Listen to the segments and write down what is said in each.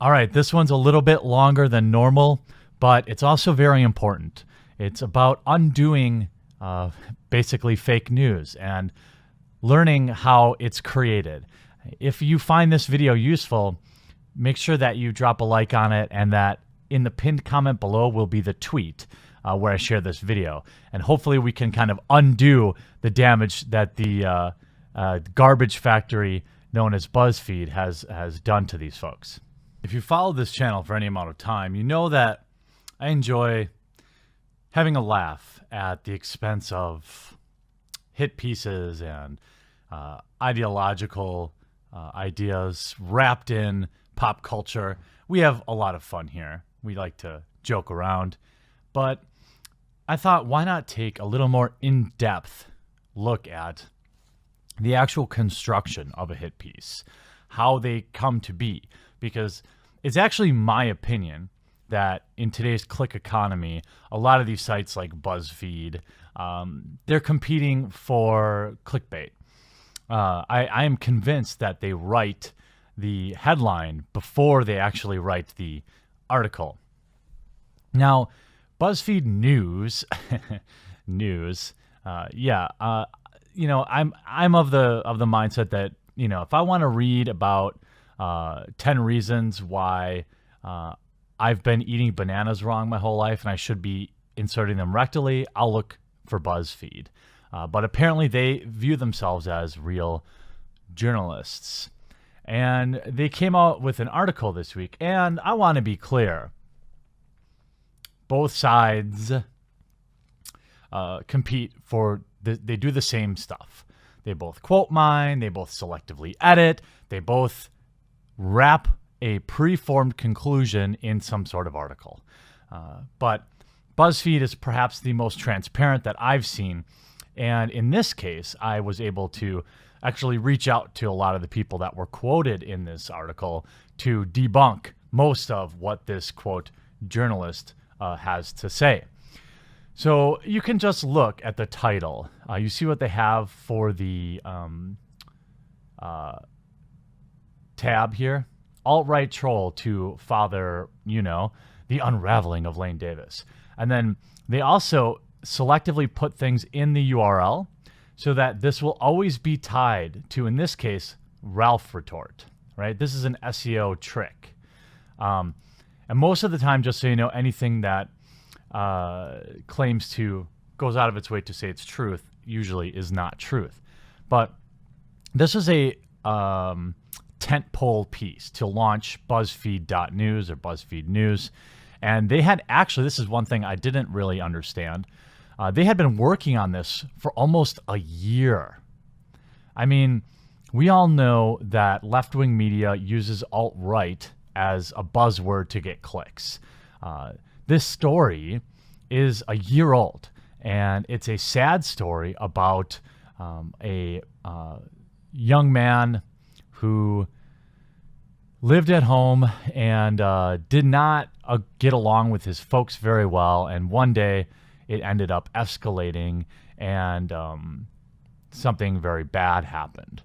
All right, this one's a little bit longer than normal, but it's also very important. It's about undoing uh, basically fake news and learning how it's created. If you find this video useful, make sure that you drop a like on it, and that in the pinned comment below will be the tweet where I share this video. And hopefully we can kind of undo the damage that the garbage factory known as Buzzfeed has done to these folks. If you follow this channel for any amount of time, you know that I enjoy having a laugh at the expense of hit pieces and ideological ideas wrapped in pop culture. We have a lot of fun here. We like to joke around, but I thought, why not take a little more in-depth look at the actual construction of a hit piece, how they come to be, because it's actually my opinion that in today's click economy, a lot of these sites like BuzzFeed, they're competing for clickbait. I am convinced that they write the headline before they actually write the article. Now, BuzzFeed News, I'm of the mindset that, if I want to read about 10 reasons why I've been eating bananas wrong my whole life and I should be inserting them rectally, I'll look for BuzzFeed. But apparently they view themselves as real journalists. And they came out with an article this week, and I want to be clear. Both sides compete for, they do the same stuff. They both quote mine, they both selectively edit, they both wrap a preformed conclusion in some sort of article. But BuzzFeed is perhaps the most transparent that I've seen. And in this case, I was able to actually reach out to a lot of the people that were quoted in this article to debunk most of what this, quote, journalist has to say. So you can just look at the title. You see what they have for the tab here. Alt-right troll to father, the unraveling of Lane Davis. And then they also selectively put things in the URL so that this will always be tied to, in this case, Ralph Retort, right? This is an SEO trick. And most of the time, just so you know, anything that goes out of its way to say it's truth usually is not truth. But this is a tentpole piece to launch BuzzFeed.news or BuzzFeed News. And they had actually, this is one thing I didn't really understand. They had been working on this for almost a year. I mean, we all know that left-wing media uses alt-right as a buzzword to get clicks. This story is a year old, and it's a sad story about a young man who lived at home and did not get along with his folks very well. And one day it ended up escalating, and something very bad happened.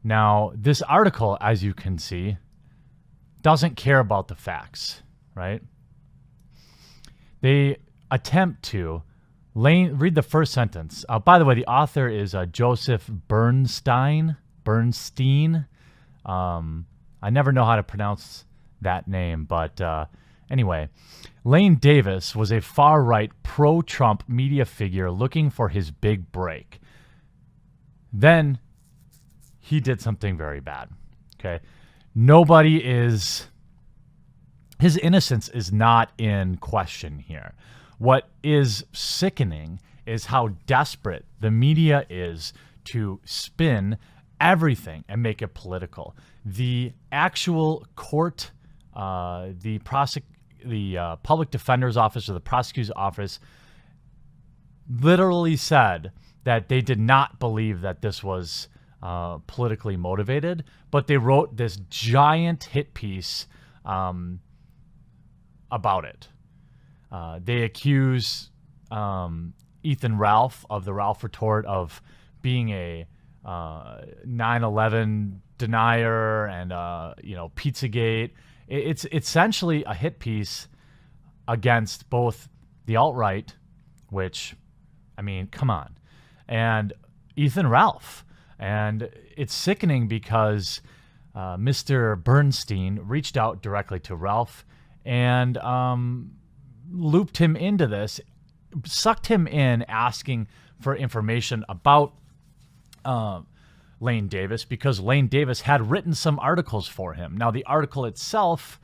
Now, this article, as you can see, doesn't care about the facts, right? They attempt to read the first sentence. By the way, the author is Joseph Bernstein. I never know how to pronounce that name, but anyway, Lane Davis was a far-right pro-Trump media figure looking for his big break. Then he did something very bad. Okay, his innocence is not in question here. What is sickening is how desperate the media is to spin everything and make it political. The actual court, the public defender's office or the prosecutor's office literally said that they did not believe that this was politically motivated, but they wrote this giant hit piece about it. They accuse Ethan Ralph of the Ralph Retort of being a 9/11 denier and Pizzagate. It's essentially a hit piece against both the alt-right, which, I mean, come on, and Ethan Ralph. And it's sickening because Mr. Bernstein reached out directly to Ralph and looped him into this, sucked him in, asking for information about Lane Davis, because Lane Davis had written some articles for him. Now, the article itself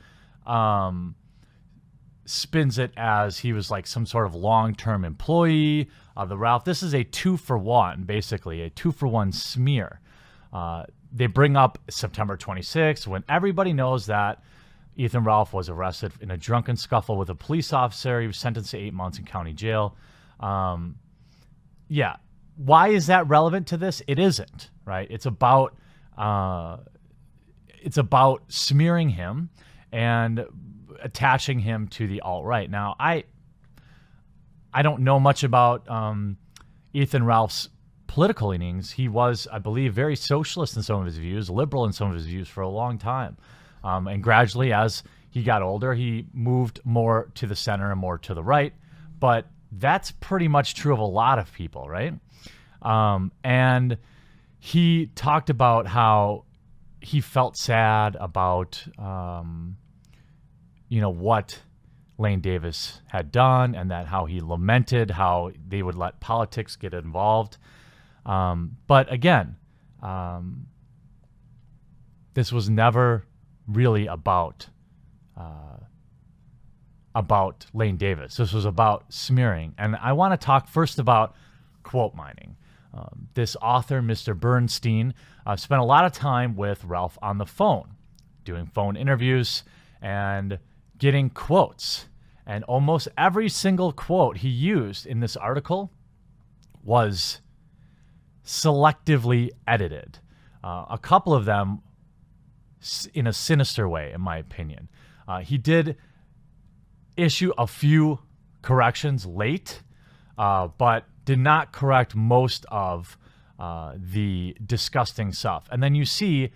spins it as he was like some sort of long-term employee of the Ralph. This is a 2-for-1, basically, a 2-for-1 smear. They bring up September 26th, when everybody knows that Ethan Ralph was arrested in a drunken scuffle with a police officer. He was sentenced to 8 months in county jail. Yeah. Why is that relevant to this? It isn't, right? It's about smearing him and attaching him to the alt-right. Now, I don't know much about Ethan Ralph's political leanings. He was, I believe, very socialist in some of his views, liberal in some of his views for a long time. And gradually, as he got older, he moved more to the center and more to the right. But that's pretty much true of a lot of people, right? And he talked about how he felt sad about, what Lane Davis had done, and that how he lamented how they would let politics get involved. But again, this was never really about Lane Davis. This was about smearing. And I want to talk first about quote mining. This author, Mr. Bernstein, spent a lot of time with Ralph on the phone, doing phone interviews and getting quotes. And almost every single quote he used in this article was selectively edited. A couple of them in a sinister way, in my opinion. He did issue a few corrections late, but did not correct most of the disgusting stuff. And then you see,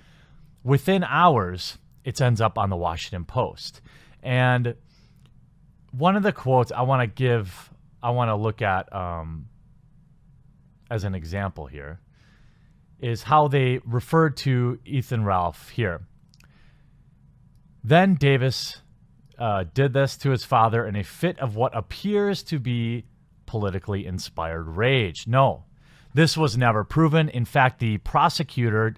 within hours, it ends up on the Washington Post. And one of the quotes I want to look at as an example here is how they referred to Ethan Ralph here. Then Davis did this to his father in a fit of what appears to be politically inspired rage. No, this was never proven. In fact, the prosecutor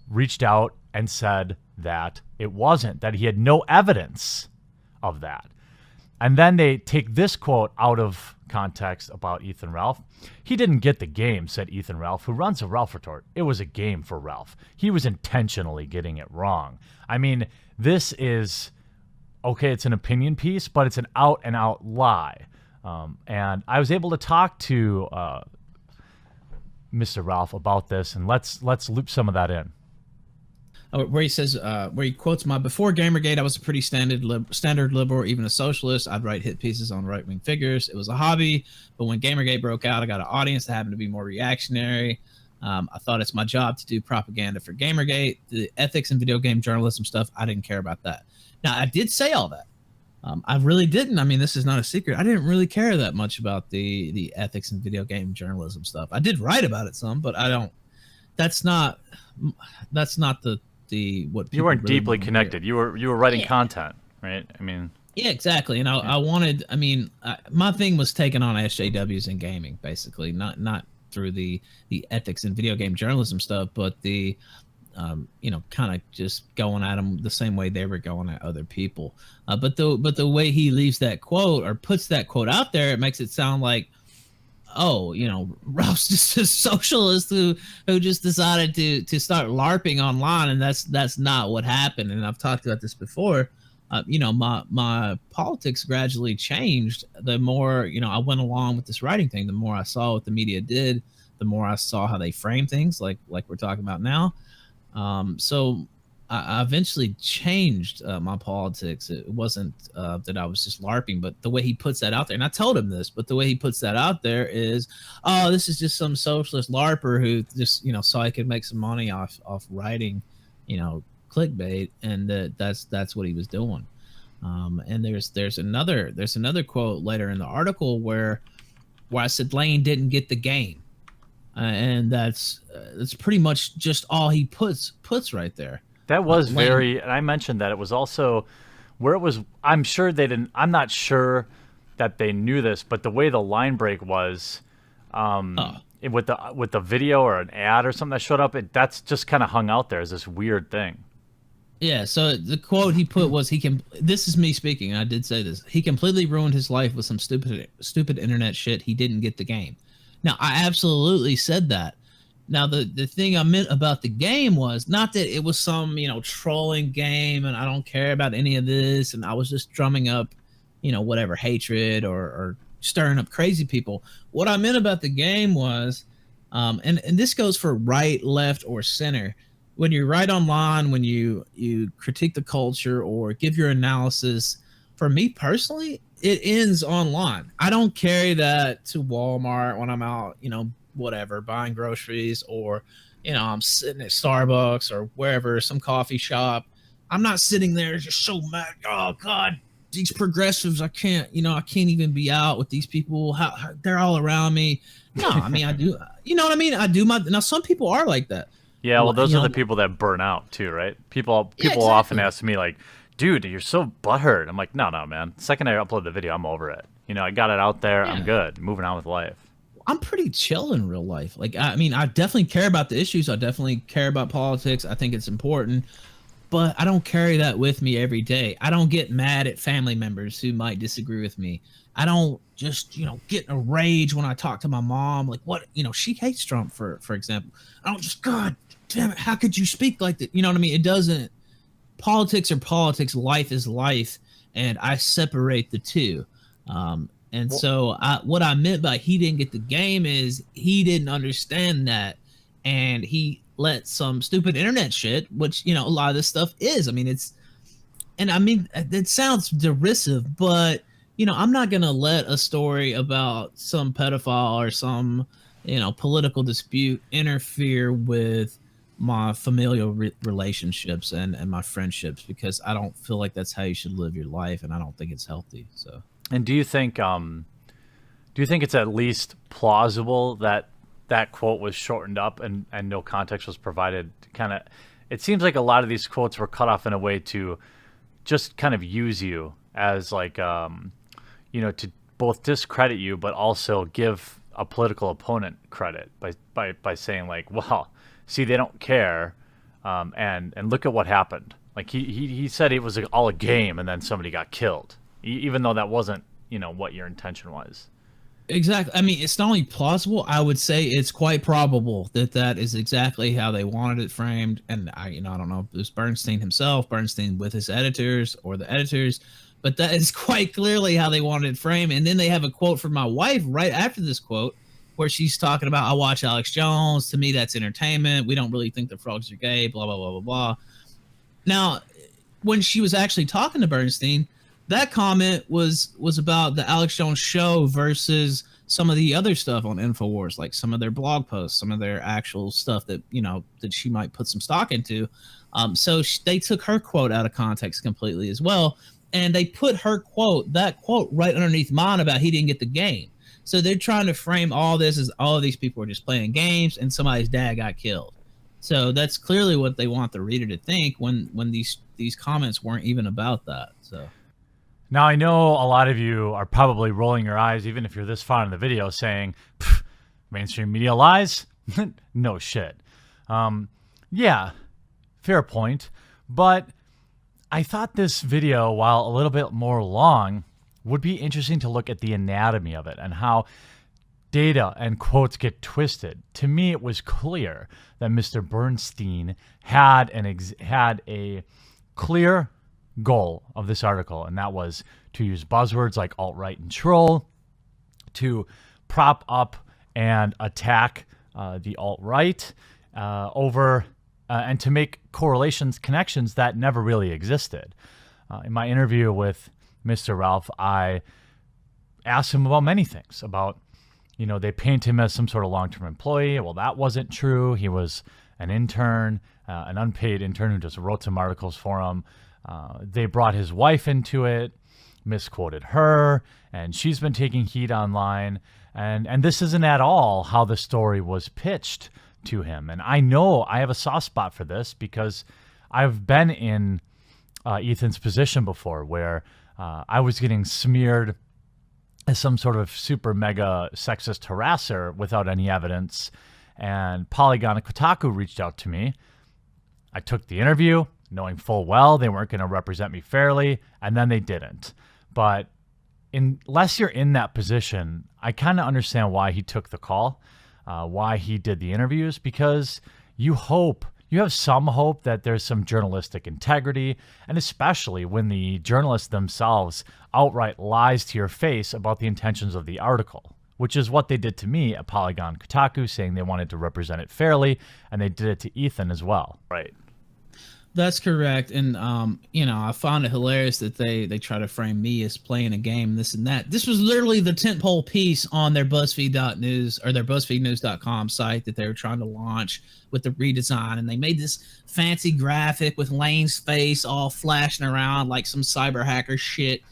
reached out and said that it wasn't, that he had no evidence of that. And then they take this quote out of context about Ethan Ralph. He didn't get the game, said Ethan Ralph, who runs a Ralph retort. It was a game for Ralph. He was intentionally getting it wrong. I mean, this is, okay, it's an opinion piece, but it's an out-and-out lie. And I was able to talk to Mr. Ralph about this, and let's loop some of that in. Where he says, where he quotes, before Gamergate, I was a pretty standard liberal, or even a socialist. I'd write hit pieces on right-wing figures. It was a hobby, but when Gamergate broke out, I got an audience that happened to be more reactionary. I thought it's my job to do propaganda for Gamergate. The ethics and video game journalism stuff, I didn't care about that. Now, I did say all that. I really didn't. I mean, this is not a secret. I didn't really care that much about the ethics and video game journalism stuff. I did write about it some, but I don't. That's not the what you weren't really deeply connected. You were writing content, right? I mean, yeah, exactly. And I wanted. I mean, my thing was taking on SJWs in gaming, basically, not through the ethics and video game journalism stuff, but the kind of just going at them the same way they were going at other people. But the way he leaves that quote or puts that quote out there, it makes it sound like, oh, Ralph's just a socialist who just decided to start LARPing online, and that's not what happened. And I've talked about this before. My politics gradually changed the more I went along with this writing thing. The more I saw what the media did, the more I saw how they frame things, like we're talking about now. So I eventually changed my politics. It wasn't that I was just LARPing, but the way he puts that out there, and I told him this, but the way he puts that out there is, oh, this is just some socialist LARPer who just, saw he could make some money off writing, clickbait, and that's what he was doing. And there's another quote later in the article where I said Lane didn't get the game, and that's pretty much just all he puts right there. That was Lane, very, and I mentioned that it was also where it was. I'm sure they didn't. I'm not sure that they knew this, but the way the line break was, with the video or an ad or something that showed up, that's just kind of hung out there as this weird thing. Yeah, so the quote he put was this is me speaking, and I did say this. He completely ruined his life with some stupid internet shit. He didn't get the game. Now, I absolutely said that. Now, the thing I meant about the game was not that it was some, trolling game and I don't care about any of this and I was just drumming up, whatever hatred or stirring up crazy people. What I meant about the game was, and this goes for right, left, or center. When you write online, when you critique the culture or give your analysis, for me personally, it ends online. I don't carry that to Walmart when I'm out, whatever, buying groceries, or, I'm sitting at Starbucks or wherever, some coffee shop. I'm not sitting there just so mad. Oh God, these progressives, I can't even be out with these people. How they're all around me. No, I mean, I do, you know what I mean? I do now some people are like that. Yeah, well, those are the people that burn out too, right? People exactly. often ask me like, "Dude, you're so butthurt." I'm like, "No, man. The second I upload the video, I'm over it. I got it out there. Yeah. I'm good. Moving on with life." I'm pretty chill in real life. Like, I mean, I definitely care about the issues. I definitely care about politics. I think it's important, but I don't carry that with me every day. I don't get mad at family members who might disagree with me. I don't just, get in a rage when I talk to my mom. Like, what, she hates Trump, for example. I don't just, God damn it, how could you speak like that? You know what I mean? It doesn't. Politics are politics. Life is life, and I separate the two. So what I meant by he didn't get the game is he didn't understand that, and he let some stupid internet shit, which a lot of this stuff is. I mean, it sounds derisive, but I'm not gonna let a story about some pedophile or some political dispute interfere with my familial relationships and my friendships, because I don't feel like that's how you should live your life, and I don't think it's healthy. So. And do you think it's at least plausible that that quote was shortened up and no context was provided? It seems like a lot of these quotes were cut off in a way to just kind of use you as like, to both discredit you, but also give a political opponent credit by saying like, well, see, they don't care, and look at what happened. Like he said it was all a game, and then somebody got killed, even though that wasn't what your intention was. Exactly. I mean, it's not only plausible, I would say it's quite probable that is exactly how they wanted it framed. And I don't know if it was Bernstein himself, Bernstein with his editors or the editors, but that is quite clearly how they wanted it framed. And then they have a quote from my wife right after this quote where she's talking about, I watch Alex Jones. To me, that's entertainment. We don't really think the frogs are gay, blah, blah, blah, blah, blah. Now, when she was actually talking to Bernstein, that comment was about the Alex Jones show versus some of the other stuff on InfoWars, like some of their blog posts, some of their actual stuff that that she might put some stock into. So they took her quote out of context completely as well, and they put that quote right underneath mine about he didn't get the game. So they're trying to frame all this as all of these people are just playing games and somebody's dad got killed. So that's clearly what they want the reader to think when these comments weren't even about that. So. Now, I know a lot of you are probably rolling your eyes, even if you're this far in the video, saying, mainstream media lies? No shit. Yeah, fair point. But I thought this video, while a little bit more long, would be interesting to look at the anatomy of it and how data and quotes get twisted. To me, it was clear that Mr. Bernstein had a clear goal of this article, and that was to use buzzwords like alt-right and troll to prop up and attack the alt-right and to make connections that never really existed. In my interview with Mr. Ralph, I asked him about many things, about they paint him as some sort of long-term employee. Well, that wasn't true. He was an intern, an unpaid intern who just wrote some articles for him. They brought his wife into it, misquoted her, and she's been taking heat online. And this isn't at all how the story was pitched to him. And I know I have a soft spot for this because I've been in Ethan's position before where I was getting smeared as some sort of super mega sexist harasser without any evidence. And Polygon and Kotaku reached out to me. I took the interview, knowing full well they weren't going to represent me fairly, and then they didn't. But unless you're in that position, I kind of understand why he took the call, why he did the interviews, because you have some hope that there's some journalistic integrity, and especially when the journalists themselves outright lies to your face about the intentions of the article, which is what they did to me at Polygon Kotaku, saying they wanted to represent it fairly, and they did it to Ethan as well. Right. That's correct. And, I found it hilarious that they try to frame me as playing a game, this and that. This was literally the tentpole piece on their Buzzfeed.news or their BuzzFeedNews.com site that they were trying to launch with the redesign. And they made this fancy graphic with Lane's face all flashing around like some cyber hacker shit.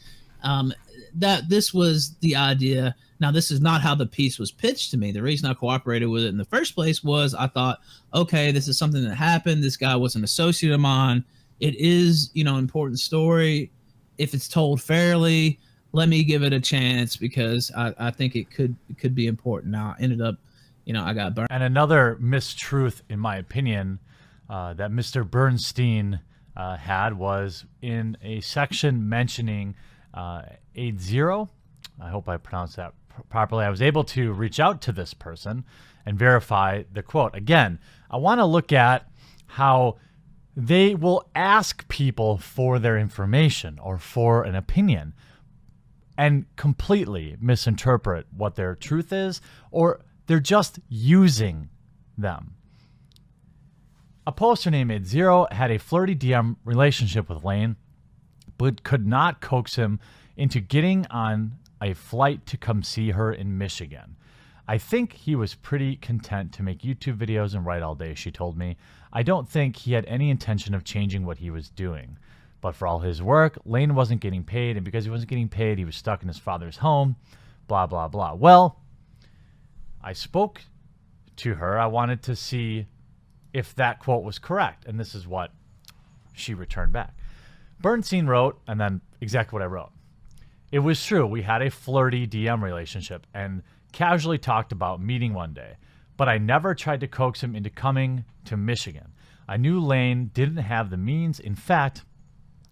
That this was the idea. Now, this is not how the piece was pitched to me. The reason I cooperated with it in the first place was I thought, okay, this is something that happened. This guy was an associate of mine. It is, an important story. If it's told fairly, let me give it a chance because I think it could be important. Now, I ended up, I got burned. And another mistruth, in my opinion, that Mr. Bernstein had was in a section mentioning 80. I hope I pronounced that properly. I was able to reach out to this person and verify the quote. Again, I want to look at how they will ask people for their information or for an opinion and completely misinterpret what their truth is, or they're just using them. A poster named 80 had a flirty DM relationship with Lane, but could not coax him into getting on a flight to come see her in Michigan. I think he was pretty content to make YouTube videos and write all day, she told me. I don't think he had any intention of changing what he was doing. But for all his work, Lane wasn't getting paid, and because he wasn't getting paid, he was stuck in his father's home, blah, blah, blah. Well, I spoke to her. I wanted to see if that quote was correct, and this is what she returned back. Bernstein wrote, and then exactly what I wrote. It was true. We had a flirty DM relationship and casually talked about meeting one day, but I never tried to coax him into coming to Michigan. I knew Lane didn't have the means. In fact,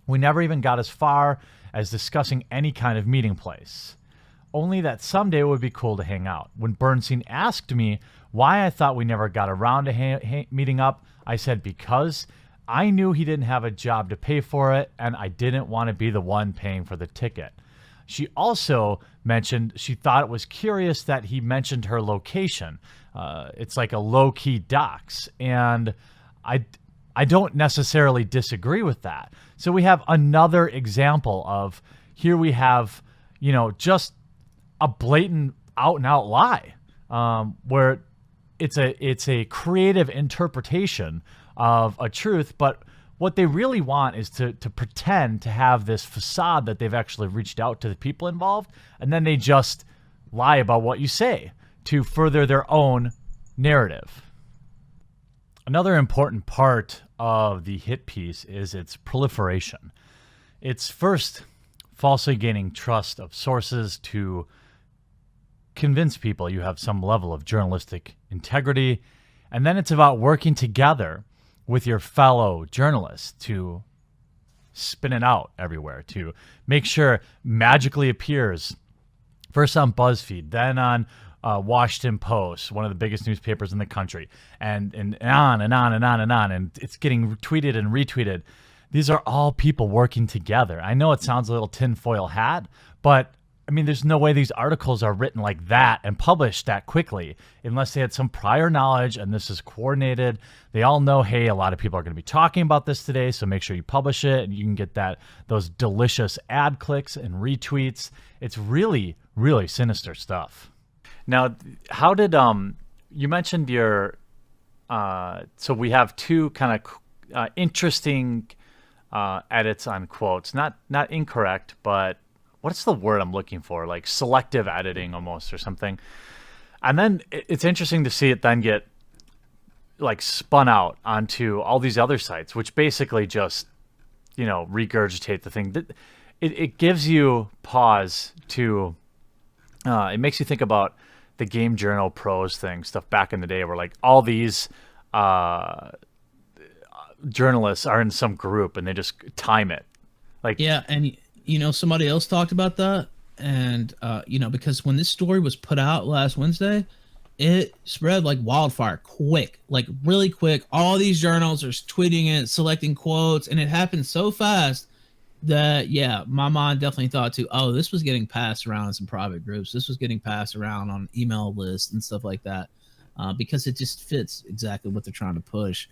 we never even got as far as discussing any kind of meeting place, only that someday it would be cool to hang out. When Bernstein asked me why I thought we never got around to meeting up, I said because I knew he didn't have a job to pay for it, and I didn't want to be the one paying for the ticket. She also mentioned she thought it was curious that he mentioned her location. It's like a low-key dox, and I don't necessarily disagree with that. So we have another example of here we have, just a blatant out-and-out lie, where it's a creative interpretation of a truth, but what they really want is to pretend to have this facade that they've actually reached out to the people involved, and then they just lie about what you say to further their own narrative. Another important part of the hit piece is its proliferation. It's first falsely gaining trust of sources to convince people you have some level of journalistic integrity, and then it's about working together with your fellow journalists to spin it out everywhere, to make sure magically appears first on Buzzfeed, then on Washington Post, one of the biggest newspapers in the country, and on and on and on and on, and it's getting tweeted and retweeted. These are all people working together. I know it sounds a little tinfoil hat, but I mean, there's no way these articles are written like that and published that quickly unless they had some prior knowledge and this is coordinated. They all know, hey, a lot of people are going to be talking about this today, so make sure you publish it and you can get those delicious ad clicks and retweets. It's really, really sinister stuff. Now, how did you mentioned your So we have two kind of interesting edits on quotes. Not incorrect, but what's the word I'm looking for? Like selective editing almost or something. And then it's interesting to see it then get like spun out onto all these other sites, which basically just, regurgitate the thing. It gives you pause to, it makes you think about the Game Journal Pros thing, stuff back in the day where like all these journalists are in some group and they just time it. Like, Yeah, and somebody else talked about that, and because when this story was put out last Wednesday, it spread like wildfire, quick, like really quick. All these journals are tweeting it, selecting quotes, and it happened so fast that my mind definitely thought too, oh, this was getting passed around in some private groups. This was getting passed around on email lists and stuff like that, because it just fits exactly what they're trying to push.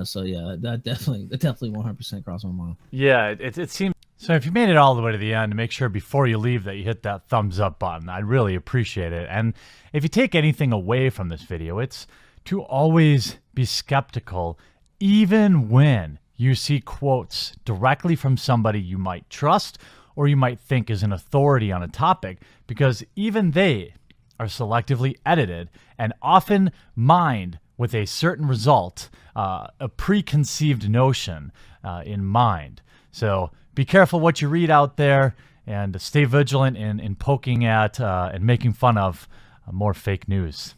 So yeah, that definitely 100% crossed my mind. yeah, it seems. So if you made it all the way to the end, make sure before you leave that you hit that thumbs up button. I'd really appreciate it. And if you take anything away from this video, it's to always be skeptical, even when you see quotes directly from somebody you might trust or you might think is an authority on a topic, because even they are selectively edited and often mined with a certain result, a preconceived notion in mind. So be careful what you read out there, and stay vigilant in poking at and making fun of more fake news.